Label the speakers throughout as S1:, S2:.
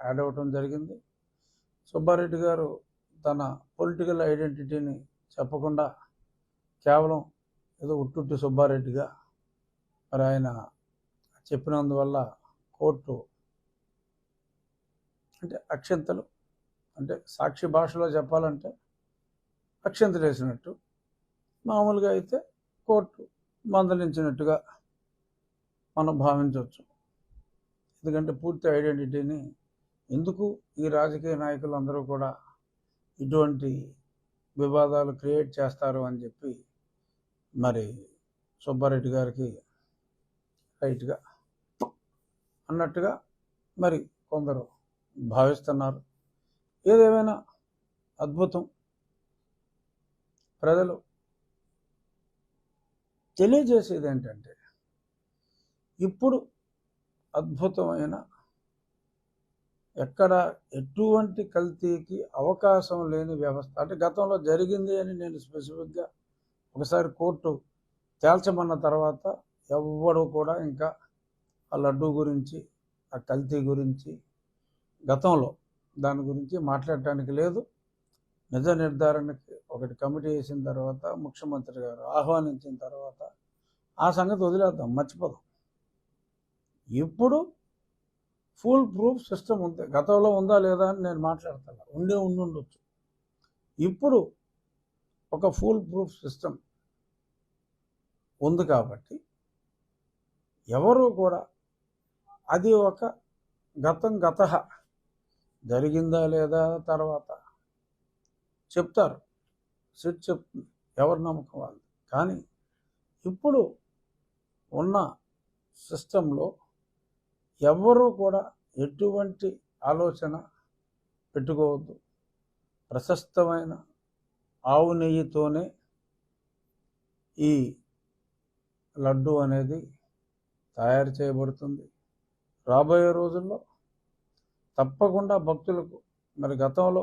S1: Add అవ్వటం జరిగింది. సుబ్బారెడ్డి గారు తన పొలిటికల్ ఐడెంటిటీని చెప్పకుండా కేవలం ఏదో ఉట్టుట్టి సుబ్బారెడ్డిగా మరి ఆయన చెప్పినందువల్ల కోర్టు అంటే అక్షంతలు, అంటే సాక్షి భాషలో చెప్పాలంటే అక్షంతలు వేసినట్టు, మామూలుగా అయితే కోర్టు మందలించినట్టుగా మనం భావించవచ్చు. ఎందుకంటే పూర్తి ఐడెంటిటీని ఎందుకు ఈ రాజకీయ నాయకులు అందరూ కూడా ఇటువంటి వివాదాలు క్రియేట్ చేస్తారు అని చెప్పి మరి సుబ్బారెడ్డి గారికి రైట్గా అన్నట్టుగా మరి కొందరు భావిస్తున్నారు. ఏదేమైనా అద్భుతం. ప్రజలు తెలియజేసేది ఏంటంటే ఇప్పుడు అద్భుతమైన ఎక్కడ ఎటువంటి కల్తీకి అవకాశం లేని వ్యవస్థ. అంటే గతంలో జరిగింది అని నేను స్పెసిఫిక్గా ఒకసారి కోర్టు తేల్చమన్న తర్వాత ఎవ్వడు కూడా ఇంకా ఆ లడ్డు గురించి, ఆ కల్తీ గురించి గతంలో దాని గురించి మాట్లాడటానికి లేదు. నిజ నిర్ధారణకి ఒకటి కమిటీ వేసిన తర్వాత ముఖ్యమంత్రి గారు ఆహ్వానించిన తర్వాత ఆ సంగతి వదిలేద్దాం, మర్చిపోదాం. ఇప్పుడు ఫుల్ ప్రూఫ్ సిస్టమ్ ఉంది. గతంలో ఉందా లేదా అని నేను మాట్లాడతాను, ఉండుండొచ్చు. ఇప్పుడు ఒక ఫుల్ ప్రూఫ్ సిస్టమ్ ఉంది కాబట్టి ఎవరు కూడా అది ఒక గత జరిగిందా లేదా తర్వాత చెప్తారు, సిట్ చెప్తుంది, ఎవరి నమ్మకం వాళ్ళు. కానీ ఇప్పుడు ఉన్న సిస్టంలో ఎవరు కూడా ఎటువంటి ఆలోచన పెట్టుకోవద్దు. ప్రశస్తమైన ఆవు నెయ్యితోనే ఈ లడ్డు అనేది తయారు చేయబడుతుంది. రాబోయే రోజుల్లో తప్పకుండా భక్తులకు మరి గతంలో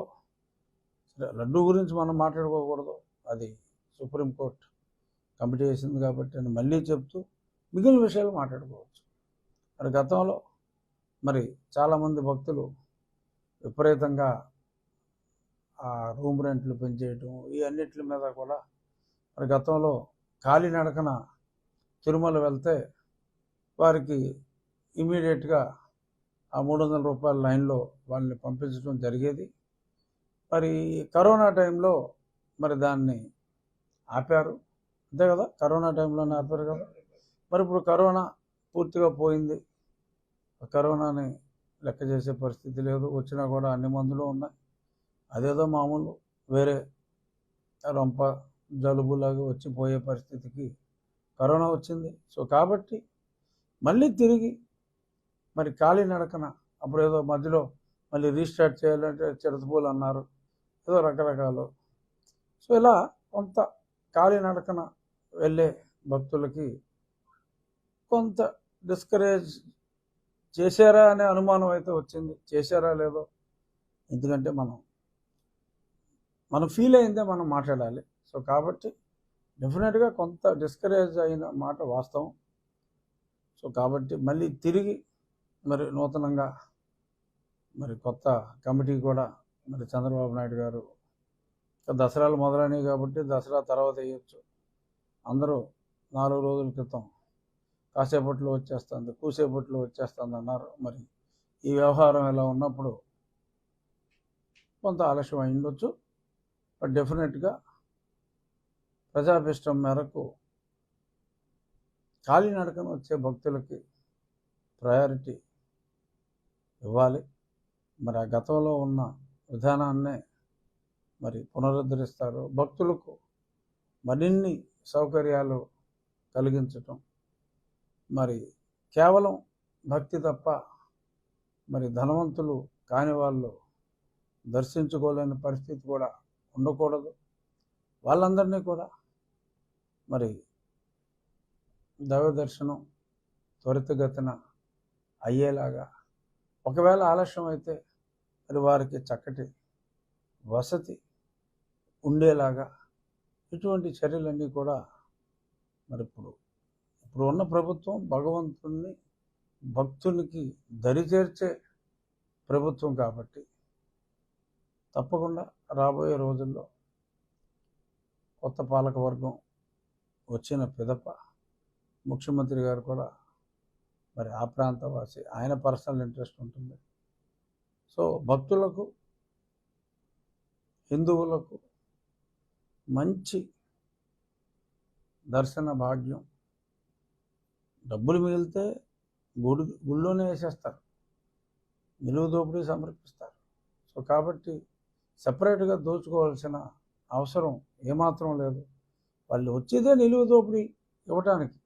S1: లడ్డు గురించి మనం మాట్లాడుకోకూడదు, అది సుప్రీంకోర్టు కమిటీ వేసింది కాబట్టి అని మళ్ళీ చెప్తూ మిగిలిన విషయాలు మాట్లాడుకోవచ్చు. మరి గతంలో మరి చాలామంది భక్తులు విపరీతంగా ఆ రూమ్ రెంట్లు పెంచేయటం ఈ అన్నిటి మీద కూడా మరి గతంలో కాలినడకన తిరుమల వెళ్తే వారికి ఇమీడియట్గా ఆ 300 రూపాయల లైన్లో వాళ్ళని పంపించడం జరిగేది. మరి కరోనా టైంలో మరి దాన్ని ఆపారు, అంతే కదా, కరోనా టైంలోనే ఆపారు కదా. మరి ఇప్పుడు కరోనా పూర్తిగా పోయింది, కరోనాని లెక్క చేసే పరిస్థితి లేదు. వచ్చినా కూడా అన్ని మందులు ఉన్నాయి. అదేదో మామూలు వేరే రొంప జలుబులాగా వచ్చి పోయే పరిస్థితికి కరోనా వచ్చింది. సో కాబట్టి మళ్ళీ తిరిగి మరి కాలినడకన అప్పుడు ఏదో మధ్యలో మళ్ళీ రీస్టార్ట్ చేయాలంటే చిరతపూలు అన్నారు, ఏదో రకరకాలు. సో ఇలా కొంత కాలినడకన వెళ్ళే భక్తులకి కొంత డిస్కరేజ్ చేశారా అనే అనుమానం అయితే వచ్చింది. చేశారా లేదో, ఎందుకంటే మనం ఫీల్ అయిందే మనం మాట్లాడాలి. సో కాబట్టి డెఫినెట్గా కొంత డిస్కరేజ్ అయిన మాట వాస్తవం. సో కాబట్టి మళ్ళీ తిరిగి మరి నూతనంగా మరి కొత్త కమిటీ కూడా మరి చంద్రబాబు నాయుడు గారు దసరాలు మొదలైనవి కాబట్టి దసరా తర్వాత వేయచ్చు. అందరూ 4 రోజుల క్రితం కాసేపట్లో వచ్చేస్తుంది, కూసేపట్లో వచ్చేస్తుంది అన్నారు. మరి ఈ వ్యవహారం ఇలా ఉన్నప్పుడు కొంత ఆలస్యం అయి ఉండొచ్చు. బట్ డెఫినెట్గా ప్రజాభిష్టం మేరకు కాలినడకన వచ్చే భక్తులకి ప్రయారిటీ ఇవ్వాలి. మరి ఆ గతంలో ఉన్న విధానాన్నే మరి పునరుద్ధరిస్తారు. భక్తులకు మరిన్ని సౌకర్యాలు కలిగించటం, మరి కేవలం భక్తి తప్ప మరి ధనవంతులు కాని వాళ్ళు దర్శించుకోలేని పరిస్థితి కూడా ఉండకూడదు. వాళ్ళందరినీ కూడా మరి దైవ దర్శనం త్వరితగతిన అయ్యేలాగా, ఒకవేళ ఆలస్యం అయితే మరి వారికి చక్కటి వసతి ఉండేలాగా ఇటువంటి చర్యలన్నీ కూడా మరి ఇప్పుడు ఉన్న ప్రభుత్వం భగవంతుణ్ణి భక్తునికి దరిచేర్చే ప్రభుత్వం కాబట్టి తప్పకుండా రాబోయే రోజుల్లో కొత్త పాలకవర్గం వచ్చిన పిదప ముఖ్యమంత్రి గారు కూడా మరి ఆ ప్రాంతవాసి, ఆయన పర్సనల్ ఇంట్రెస్ట్ ఉంటుంది. సో భక్తులకు, హిందువులకు మంచి దర్శన భాగ్యం. డబ్బులు మిగిలితే గుళ్ళోనే వేసేస్తారు, నిలువు దోపిడీ సమర్పిస్తారు. సో కాబట్టి సపరేట్గా దోచుకోవాల్సిన అవసరం ఏమాత్రం లేదు. వాళ్ళు వచ్చేదే నిలువు దోపిడీ ఇవ్వటానికి.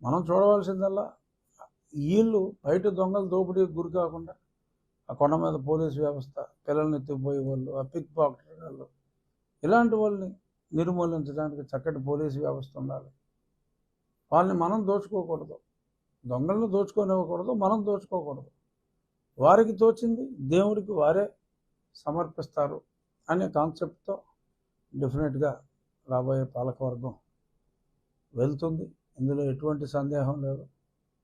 S1: మనం చూడవలసిందల్లా వీళ్ళు బయట దొంగలు దోపిడీకి గురి కాకుండా ఆ కొండ మీద పోలీసు వ్యవస్థ, పిల్లల్ని ఎత్తుకుపోయే వాళ్ళు, ఆ పిక్ పాకెట్ వాళ్ళు, ఇలాంటి వాళ్ళని నిర్మూలించడానికి చక్కటి పోలీసు వ్యవస్థ ఉండాలి. వాళ్ళని మనం దోచుకోకూడదు, దొంగలను దోచుకోనివ్వకూడదు, మనం దోచుకోకూడదు. వారికి తోచింది దేవుడికి వారే సమర్పిస్తారు అనే కాన్సెప్ట్తో డెఫినెట్గా రాబోయే పాలకవర్గం వెళ్తుంది. ఇందులో ఎటువంటి సందేహం లేదు.